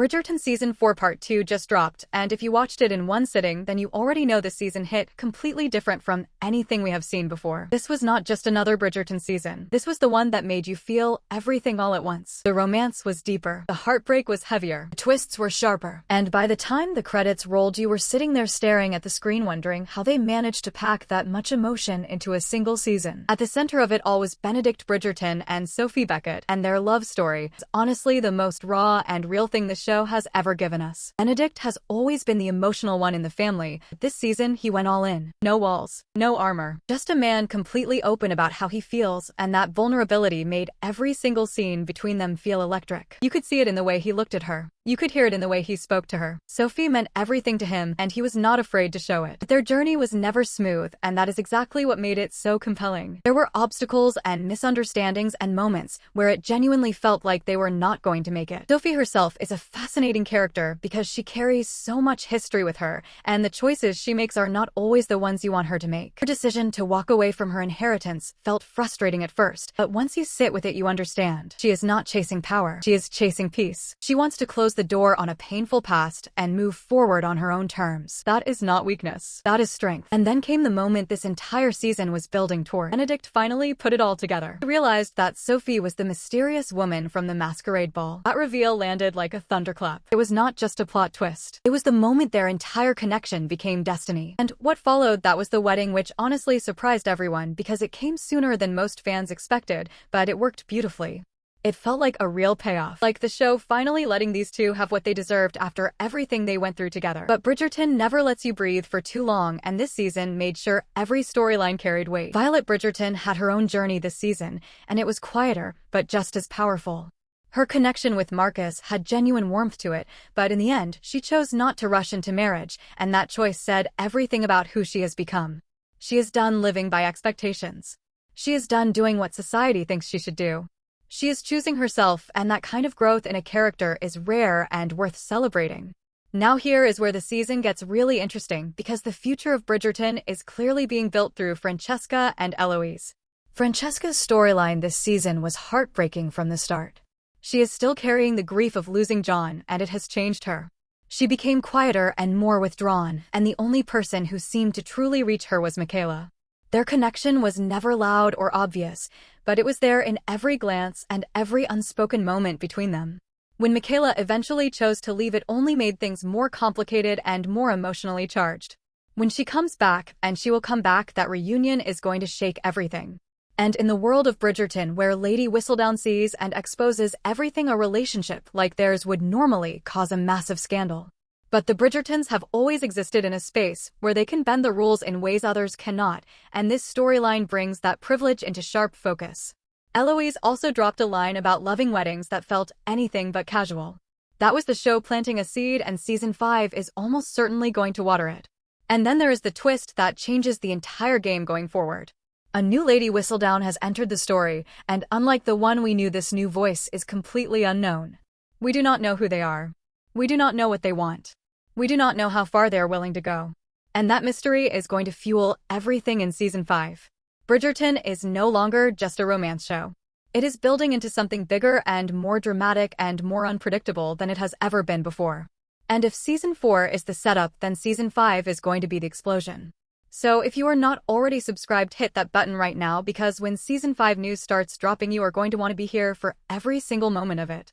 Bridgerton Season 4 Part 2 just dropped, and if you watched it in one sitting, then you already know the season hit completely different from anything we have seen before. This was not just another Bridgerton season. This was the one that made you feel everything all at once. The romance was deeper, the heartbreak was heavier, the twists were sharper, and by the time the credits rolled, you were sitting there staring at the screen wondering how they managed to pack that much emotion into a single season. At the center of it all was Benedict Bridgerton and Sophie Beckett, and their love story is honestly the most raw and real thing the show has ever given us. Benedict has always been the emotional one in the family, but this season he went all in. No walls, no armor, just a man completely open about how he feels, and that vulnerability made every single scene between them feel electric. You could see it in the way he looked at her. You could hear it in the way he spoke to her. Sophie meant everything to him, and he was not afraid to show it. But their journey was never smooth, and that is exactly what made it so compelling. There were obstacles and misunderstandings and moments where it genuinely felt like they were not going to make it. Sophie herself is a fascinating character because she carries so much history with her, and the choices she makes are not always the ones you want her to make. Her decision to walk away from her inheritance felt frustrating at first, but once you sit with it, you understand. She is not chasing power. She is chasing peace. She wants to close the door on a painful past and move forward on her own terms. That is not weakness. That is strength. And then came the moment this entire season was building toward. Benedict finally put it all together. He realized that Sophie was the mysterious woman from the masquerade ball. That reveal landed like a thunderclap. It was not just a plot twist. It was the moment their entire connection became destiny. And what followed, that was the wedding, which honestly surprised everyone because it came sooner than most fans expected, but it worked beautifully. It felt like a real payoff, like the show finally letting these two have what they deserved after everything they went through together. But Bridgerton never lets you breathe for too long, and this season made sure every storyline carried weight. Violet Bridgerton had her own journey this season, and it was quieter, but just as powerful. Her connection with Marcus had genuine warmth to it, but in the end, she chose not to rush into marriage, and that choice said everything about who she has become. She is done living by expectations. She is done doing what society thinks she should do. She is choosing herself, and that kind of growth in a character is rare and worth celebrating. Now here is where the season gets really interesting, because the future of Bridgerton is clearly being built through Francesca and Eloise. Francesca's storyline this season was heartbreaking from the start. She is still carrying the grief of losing John, and it has changed her. She became quieter and more withdrawn, and the only person who seemed to truly reach her was Michaela. Their connection was never loud or obvious, but it was there in every glance and every unspoken moment between them. When Michaela eventually chose to leave, it only made things more complicated and more emotionally charged. When she comes back, and she will come back, that reunion is going to shake everything. And in the world of Bridgerton, where Lady Whistledown sees and exposes everything, a relationship like theirs would normally cause a massive scandal. But the Bridgertons have always existed in a space where they can bend the rules in ways others cannot, and this storyline brings that privilege into sharp focus. Eloise also dropped a line about loving weddings that felt anything but casual. That was the show planting a seed, and season 5 is almost certainly going to water it. And then there is the twist that changes the entire game going forward. A new Lady Whistledown has entered the story, and unlike the one we knew, this new voice is completely unknown. We do not know who they are. We do not know what they want. We do not know how far they are willing to go. And that mystery is going to fuel everything in season 5. Bridgerton is no longer just a romance show. It is building into something bigger and more dramatic and more unpredictable than it has ever been before. And if season 4 is the setup, then season 5 is going to be the explosion. So if you are not already subscribed, hit that button right now, because when season 5 news starts dropping, you are going to want to be here for every single moment of it.